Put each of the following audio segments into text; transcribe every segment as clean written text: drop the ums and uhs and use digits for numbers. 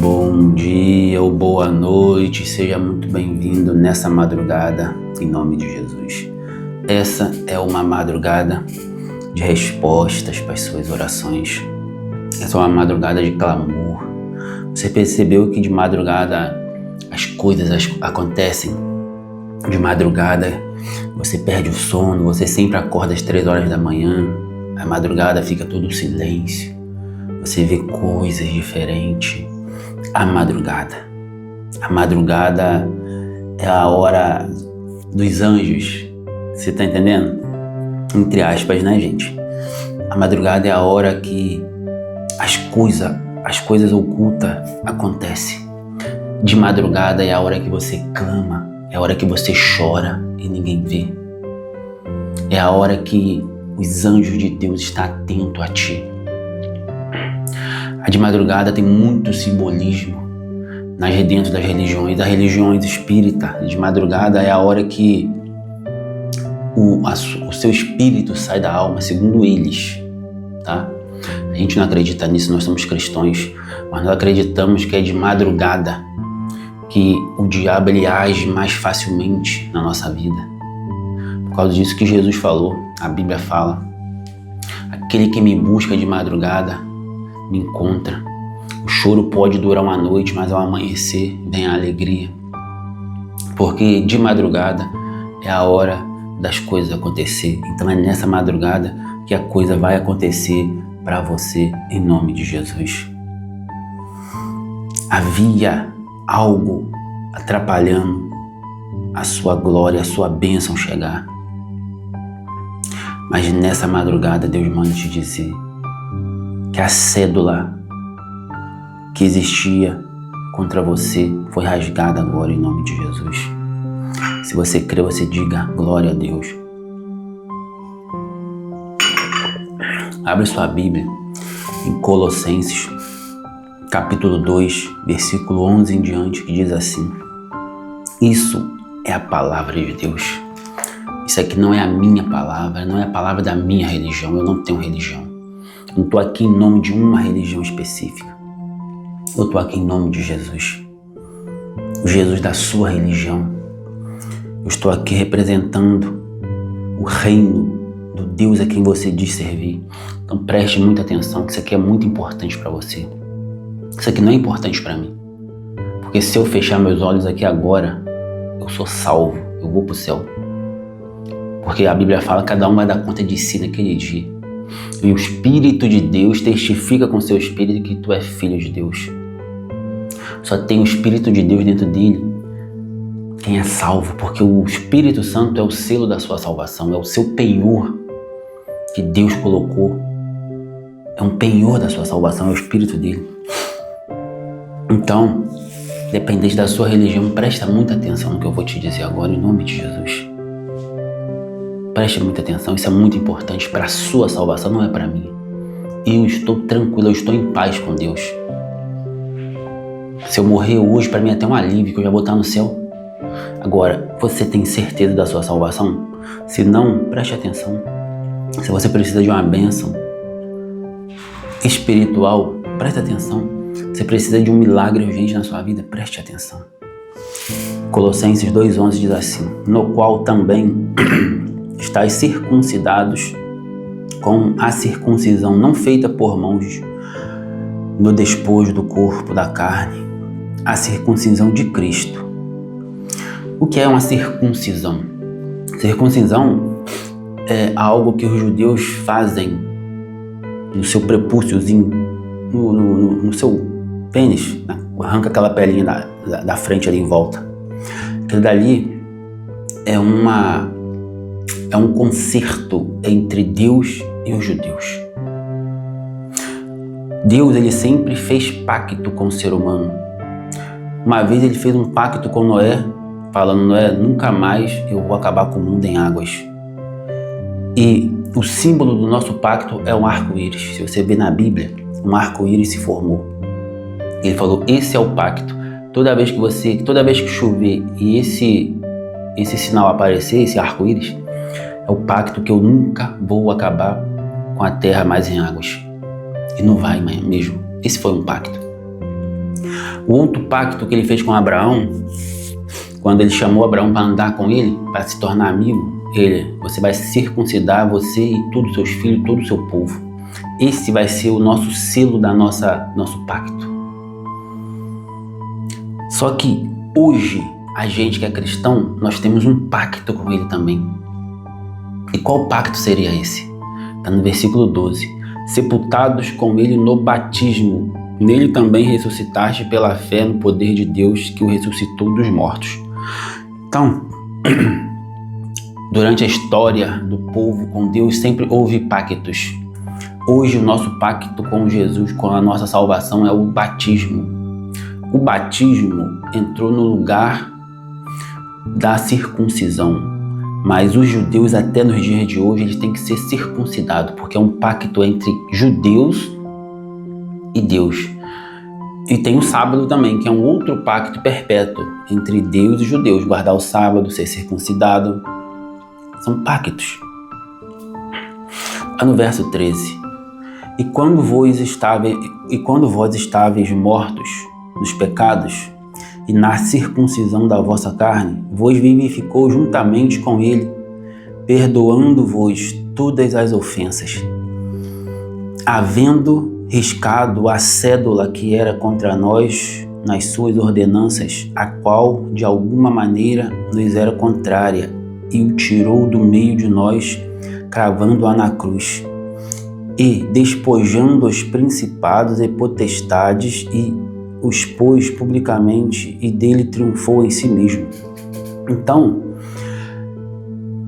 Bom dia ou boa noite, seja muito bem-vindo nessa madrugada, em nome de Jesus. Essa é uma madrugada de respostas para as suas orações. Essa é uma madrugada de clamor. Você percebeu que de madrugada as coisas acontecem? De madrugada você perde o sono, você sempre acorda às 3 horas da manhã, a madrugada fica todo silêncio. Você vê coisas diferentes. A madrugada é a hora dos anjos. Você tá entendendo? Entre aspas, né, gente? A madrugada é a hora que as coisas ocultas acontecem. De madrugada é a hora que você clama, é a hora que você chora e ninguém vê. É a hora que os anjos de Deus estão atentos a ti. A de madrugada tem muito simbolismo dentro das religiões espíritas. De madrugada é a hora que o seu espírito sai da alma, segundo eles, tá? A gente não acredita nisso, nós somos cristãos, mas nós acreditamos que é de madrugada que o diabo ele age mais facilmente na nossa vida. Por causa disso que Jesus falou, a Bíblia fala: aquele que me busca de madrugada me encontra. O choro pode durar uma noite, mas ao amanhecer vem a alegria. Porque de madrugada é a hora das coisas acontecer. Então é nessa madrugada que a coisa vai acontecer para você, em nome de Jesus. Havia algo atrapalhando a sua glória, a sua bênção chegar. Mas nessa madrugada Deus manda te dizer que a cédula que existia contra você foi rasgada agora em nome de Jesus. Se você crê, você diga glória a Deus. Abre sua Bíblia em Colossenses, capítulo 2, versículo 11 em diante, que diz assim: isso é a palavra de Deus. Isso aqui não é a minha palavra, não é a palavra da minha religião. Eu não tenho religião. Eu não estou aqui em nome de uma religião específica. Eu estou aqui em nome de Jesus. O Jesus da sua religião. Eu estou aqui representando o reino do Deus a quem você diz servir. Então preste muita atenção, que isso aqui é muito importante para você. Isso aqui não é importante para mim. Porque se eu fechar meus olhos aqui agora, eu sou salvo, eu vou para o céu. Porque a Bíblia fala que cada um vai dar conta de si naquele dia. E o Espírito de Deus testifica com seu Espírito que tu é filho de Deus. Só tem o Espírito de Deus dentro dele quem é salvo, porque o Espírito Santo é o selo da sua salvação, é o seu penhor que Deus colocou. É um penhor da sua salvação, é o Espírito dele. Então, independente da sua religião, presta muita atenção no que eu vou te dizer agora, em nome de Jesus. Preste muita atenção, isso é muito importante para a sua salvação, não é para mim. Eu estou tranquilo, eu estou em paz com Deus. Se eu morrer hoje, para mim é até um alívio, que eu já vou estar no céu. Agora, você tem certeza da sua salvação? Se não, preste atenção. Se você precisa de uma bênção espiritual, preste atenção. Se precisa de um milagre urgente na sua vida, preste atenção. Colossenses 2,11 diz assim: no qual também estáis circuncidados com a circuncisão não feita por mãos, no despojo do corpo da carne, a circuncisão de Cristo. O que é uma circuncisão? Circuncisão é algo que os judeus fazem no seu prepúciozinho, no seu pênis, arranca aquela pelinha da frente ali em volta. Aquilo dali é um concerto entre Deus e os judeus. Deus, ele sempre fez pacto com o ser humano. Uma vez ele fez um pacto com Noé, falando: Noé, nunca mais eu vou acabar com o mundo em águas. E o símbolo do nosso pacto é um arco-íris. Se você ver na Bíblia, um arco-íris se formou. Ele falou: esse é o pacto. Toda vez que chover e esse sinal aparecer, esse arco-íris, é o pacto que eu nunca vou acabar com a terra mais em águas. E não vai mesmo. Esse foi um pacto. O outro pacto que ele fez com Abraão, quando ele chamou Abraão para andar com ele, para se tornar amigo, você vai circuncidar você e todos os seus filhos, todo o seu povo. Esse vai ser o nosso selo da nosso pacto. Só que hoje, a gente que é cristão, nós temos um pacto com ele também. E qual pacto seria esse? Está no versículo 12. Sepultados com ele no batismo, nele também ressuscitaste pela fé no poder de Deus que o ressuscitou dos mortos. Então, durante a história do povo com Deus sempre houve pactos. Hoje o nosso pacto com Jesus, com a nossa salvação, é o batismo. O batismo entrou no lugar da circuncisão, mas os judeus até nos dias de hoje eles têm que ser circuncidados, porque é um pacto entre judeus e Deus. E tem o sábado também, que é um outro pacto perpétuo entre Deus e judeus, guardar o sábado, ser circuncidado, são pactos. No verso 13, e quando vós estáveis mortos nos pecados e na circuncisão da vossa carne, vos vivificou juntamente com ele, perdoando-vos todas as ofensas, havendo riscado a cédula que era contra nós nas suas ordenanças, a qual de alguma maneira nos era contrária, e o tirou do meio de nós, cravando-a na cruz, e despojando os principados e potestades, e os pôs publicamente, e dele triunfou em si mesmo. Então,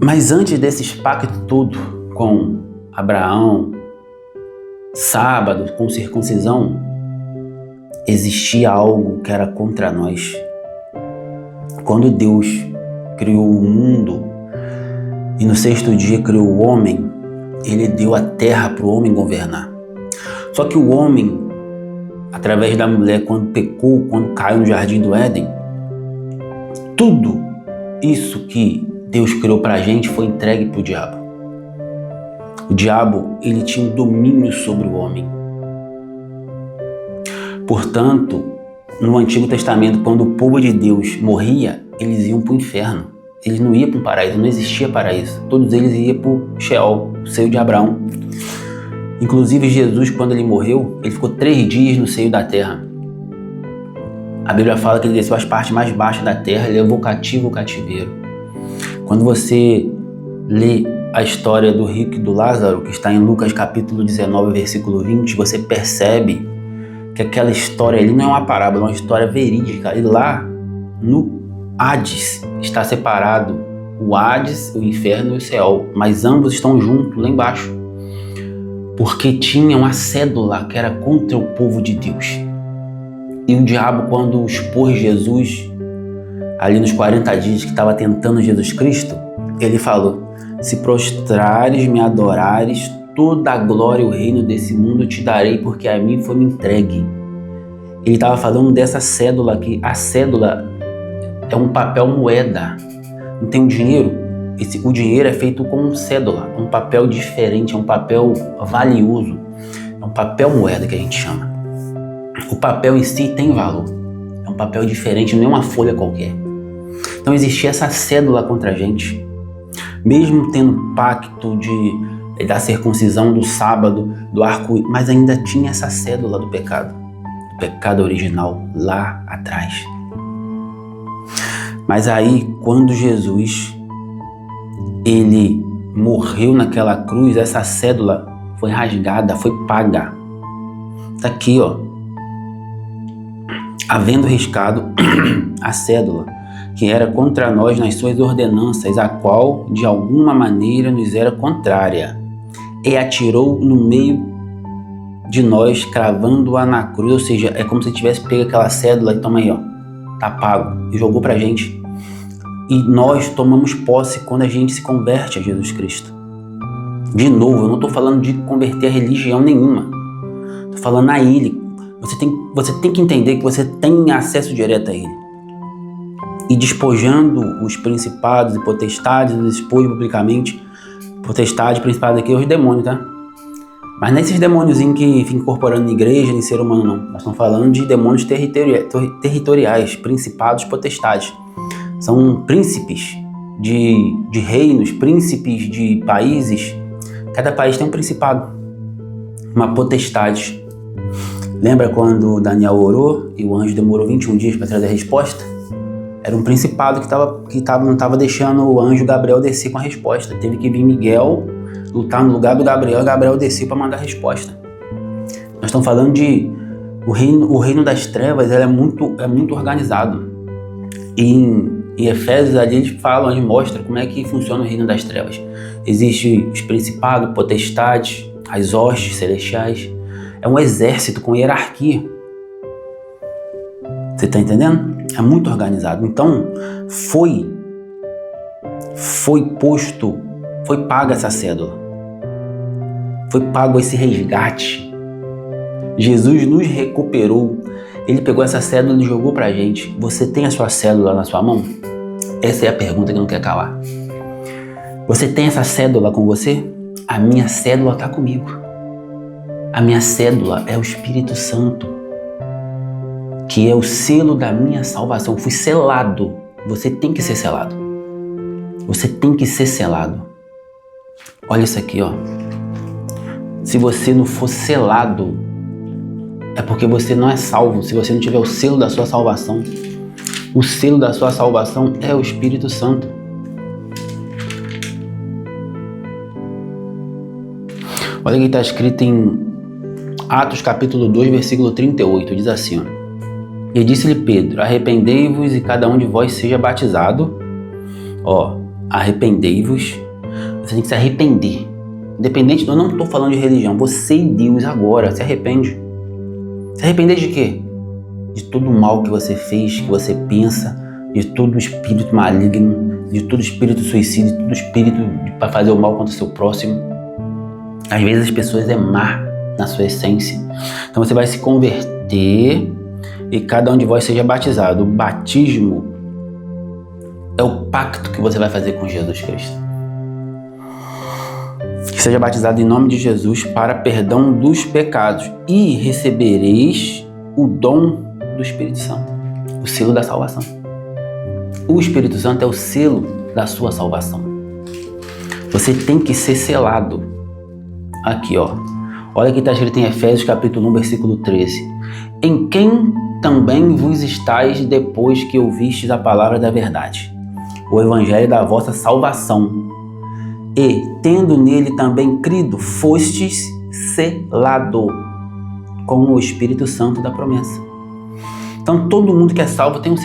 mas antes desses pactos tudo com Abraão, sábado, com circuncisão, existia algo que era contra nós. Quando Deus criou o mundo e no sexto dia criou o homem, ele deu a terra para o homem governar. Só que o homem, através da mulher, quando pecou, quando caiu no jardim do Éden, tudo isso que Deus criou para a gente foi entregue para o diabo. O diabo, ele tinha um domínio sobre o homem. Portanto, no Antigo Testamento, quando o povo de Deus morria, eles iam para o inferno. Eles não iam para o paraíso, não existia paraíso. Todos eles iam para o Sheol, o seio de Abraão. Inclusive Jesus, quando ele morreu, ele ficou 3 dias no seio da terra. A Bíblia fala que ele desceu às partes mais baixas da terra e levou cativo o cativeiro. Quando você lê a história do rico e do Lázaro, que está em Lucas capítulo 19, versículo 20, você percebe que aquela história ali não é uma parábola, é uma história verídica. E lá no Hades está separado o Hades, o inferno e o céu, mas ambos estão juntos lá embaixo, porque tinha uma cédula que era contra o povo de Deus. E o diabo, quando expôs Jesus ali nos 40 dias que estava tentando Jesus Cristo, ele falou: se prostrares, me adorares, toda a glória e o reino desse mundo te darei, porque a mim foi me entregue. Ele estava falando dessa cédula aqui. A cédula é um papel moeda. Não tem o dinheiro. O dinheiro é feito com cédula, um papel diferente, é um papel valioso. É um papel moeda que a gente chama. O papel em si tem valor. É um papel diferente, não é uma folha qualquer. Então existia essa cédula contra a gente. Mesmo tendo pacto da circuncisão, do sábado, do arco, mas ainda tinha essa cédula do pecado original lá atrás. Mas aí, quando Jesus ele morreu naquela cruz, essa cédula foi rasgada, foi paga. Está aqui, ó. Havendo riscado a cédula que era contra nós nas suas ordenanças, a qual de alguma maneira nos era contrária, e atirou no meio de nós, cravando-a na cruz. Ou seja, é como se tivesse pego aquela cédula e toma aí, ó, tá pago, e jogou pra gente. E nós tomamos posse quando a gente se converte a Jesus Cristo. De novo, eu não estou falando de converter a religião nenhuma, estou falando a Ele. Você tem que entender que você tem acesso direto a Ele. E despojando os principados e potestades, os expôs publicamente. Potestade, principado aqui é os demônios, tá? Mas não é esses demôniozinhos que ficam incorporando em igreja, em ser humano, não. Nós estamos falando de demônios territoriais, principados, potestades. São príncipes de reinos, príncipes de países. Cada país tem um principado, uma potestade. Lembra quando Daniel orou e o anjo demorou 21 dias para trazer a resposta? Era um principado que não estava deixando o anjo Gabriel descer com a resposta. Teve que vir Miguel lutar no lugar do Gabriel, e Gabriel desceu para mandar a resposta. Nós estamos falando de o reino das trevas. Ele é muito organizado. E em Efésios ali eles mostram como é que funciona o reino das trevas. Existem os principados, potestades, as hostes celestiais. É um exército com hierarquia. Você está entendendo? É muito organizado. Então, foi paga essa cédula. Foi pago esse resgate. Jesus nos recuperou. Ele pegou essa cédula e jogou pra gente. Você tem a sua cédula na sua mão? Essa é a pergunta que não quer calar. Você tem essa cédula com você? A minha cédula está comigo. A minha cédula é o Espírito Santo, que é o selo da minha salvação. Eu fui selado. Você tem que ser selado. Você tem que ser selado. Olha isso aqui, ó. Se você não for selado, é porque você não é salvo. Se você não tiver o selo da sua salvação, o selo da sua salvação é o Espírito Santo. Olha o que está escrito em Atos capítulo 2, versículo 38. Diz assim, ó. E disse-lhe Pedro: arrependei-vos e cada um de vós seja batizado. Ó, arrependei-vos. Você tem que se arrepender. Independente, eu não estou falando de religião. Você e Deus agora se arrepende. Se arrepender de quê? De todo o mal que você fez, que você pensa, de todo o espírito maligno, de todo o espírito suicida, de todo o espírito para fazer o mal contra o seu próximo. Às vezes as pessoas é má na sua essência. Então você vai se converter e cada um de vós seja batizado. O batismo é o pacto que você vai fazer com Jesus Cristo. Que seja batizado em nome de Jesus para perdão dos pecados e recebereis o dom do Espírito Santo, o selo da salvação. O Espírito Santo é o selo da sua salvação. Você tem que ser selado. Aqui, ó. Olha que está escrito em Efésios capítulo 1, versículo 13. Em quem também vos estáis depois que ouvistes a palavra da verdade, o evangelho da vossa salvação, e, tendo nele também crido, fostes selado com o Espírito Santo da promessa. Então, todo mundo que é salvo tem o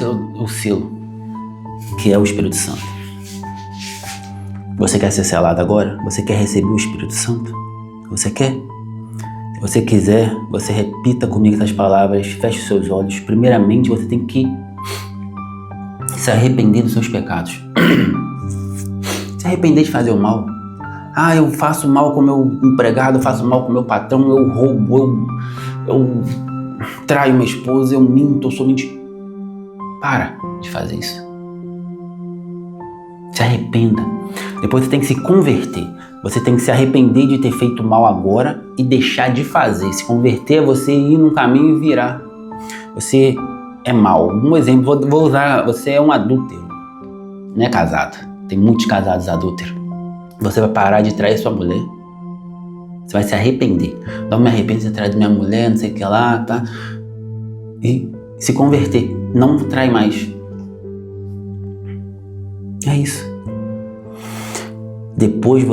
selo, que é o Espírito Santo. Você quer ser selado agora? Você quer receber o Espírito Santo? Você quer? Se você quiser, você repita comigo essas palavras, feche os seus olhos. Primeiramente, você tem que se arrepender dos seus pecados. Se arrepender de fazer o mal. Ah, eu faço mal com o meu empregado, eu faço mal com o meu patrão, eu roubo, eu traio minha esposa, eu minto, eu sou mentiroso. Para de fazer isso. Se arrependa. Depois você tem que se converter. Você tem que se arrepender de ter feito mal agora e deixar de fazer. Se converter é você ir num caminho e virar. Você é mal. Um exemplo, vou usar, você é um adúltero, não é casado. Tem muitos casados adúlteros. Você vai parar de trair sua mulher. Você vai se arrepender. Não me arrependo de ter traído minha mulher, não sei o que lá, tá? E se converter. Não trai mais. É isso. Depois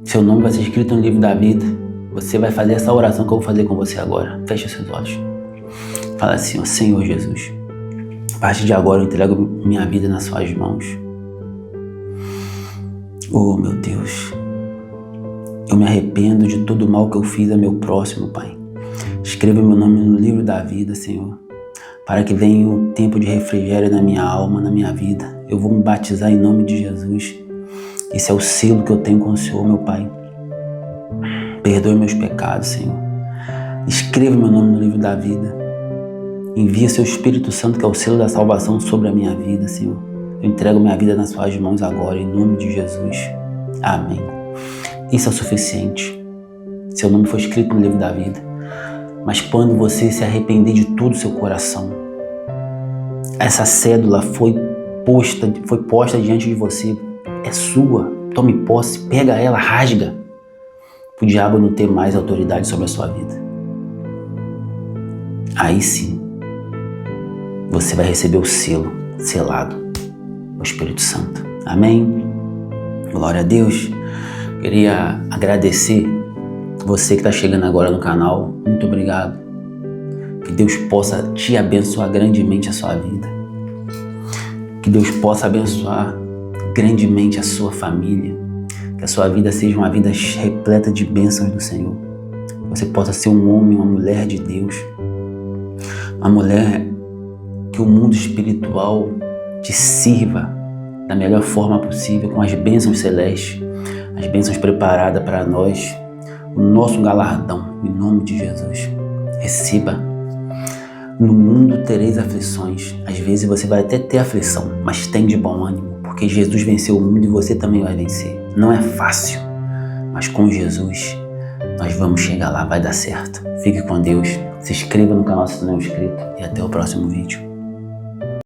seu nome vai ser escrito no livro da vida. Você vai fazer essa oração que eu vou fazer com você agora. Feche seus olhos. Fala assim, ó, Senhor Jesus, a partir de agora eu entrego minha vida nas suas mãos. Oh, meu Deus, eu me arrependo de todo o mal que eu fiz a meu próximo, Pai. Escreva meu nome no livro da vida, Senhor, para que venha um tempo de refrigério na minha alma, na minha vida. Eu vou me batizar em nome de Jesus. Esse é o selo que eu tenho com o Senhor, meu Pai. Perdoe meus pecados, Senhor. Escreva meu nome no livro da vida. Envia seu Espírito Santo, que é o selo da salvação, sobre a minha vida, Senhor. Eu entrego minha vida nas suas mãos agora, em nome de Jesus. Amém. isso é o suficiente. Seu nome foi escrito no livro da vida. Mas quando você se arrepender de todo o seu coração, essa cédula foi posta diante de você, é sua. Tome posse, pega ela, rasga, para o diabo não ter mais autoridade sobre a sua vida. Aí sim, você vai receber o selo selado, o Espírito Santo. Amém? Glória a Deus. Queria agradecer você que está chegando agora no canal. Muito obrigado. Que Deus possa te abençoar grandemente a sua vida. Que Deus possa abençoar grandemente a sua família. Que a sua vida seja uma vida repleta de bênçãos do Senhor. Que você possa ser um homem, uma mulher de Deus. Uma mulher que o mundo espiritual te sirva da melhor forma possível, com as bênçãos celestes, as bênçãos preparadas para nós, o nosso galardão, em nome de Jesus. Receba. No mundo tereis aflições. Às vezes você vai até ter aflição, mas tem de bom ânimo, porque Jesus venceu o mundo e você também vai vencer. Não é fácil, mas com Jesus nós vamos chegar lá, vai dar certo. Fique com Deus, se inscreva no canal se não é inscrito e até o próximo vídeo.